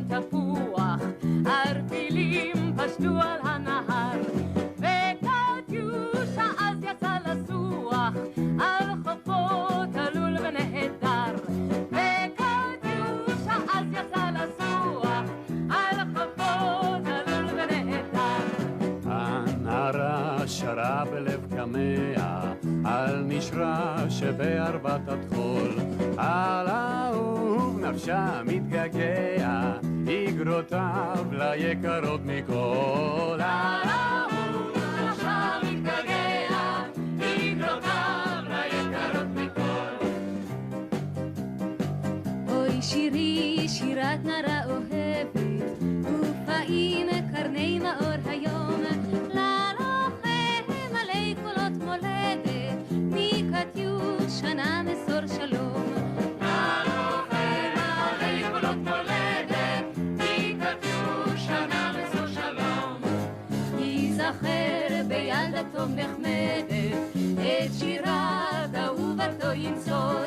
תפוח, ערפילים פשטו על הנהר, וקטיושה אז יצא לסוח, על חופו תלול ונהדר. וקטיושה אז יצא לסוח, על חופו תלול ונהדר. הנערה שרה בלב כמאה, על נשרה שבערבת הטחול, על אהוב נפשה מתגעגע, איגרותיו ליקרות מכל. על אהוב נפשה מתגעגע, איגרותיו ליקרות מכל. אוי שירי שירת נערה אוהבת, ופעים קרני מאור היום, ללוחם עלי קולות מולדת, מקטיושה נא מסור שלום. ללוחם עלי קולות מולדת, מקטיושה נא מסור שלום. ייזכר בילדתו נחמדת, את שירת אהובתו ינצור,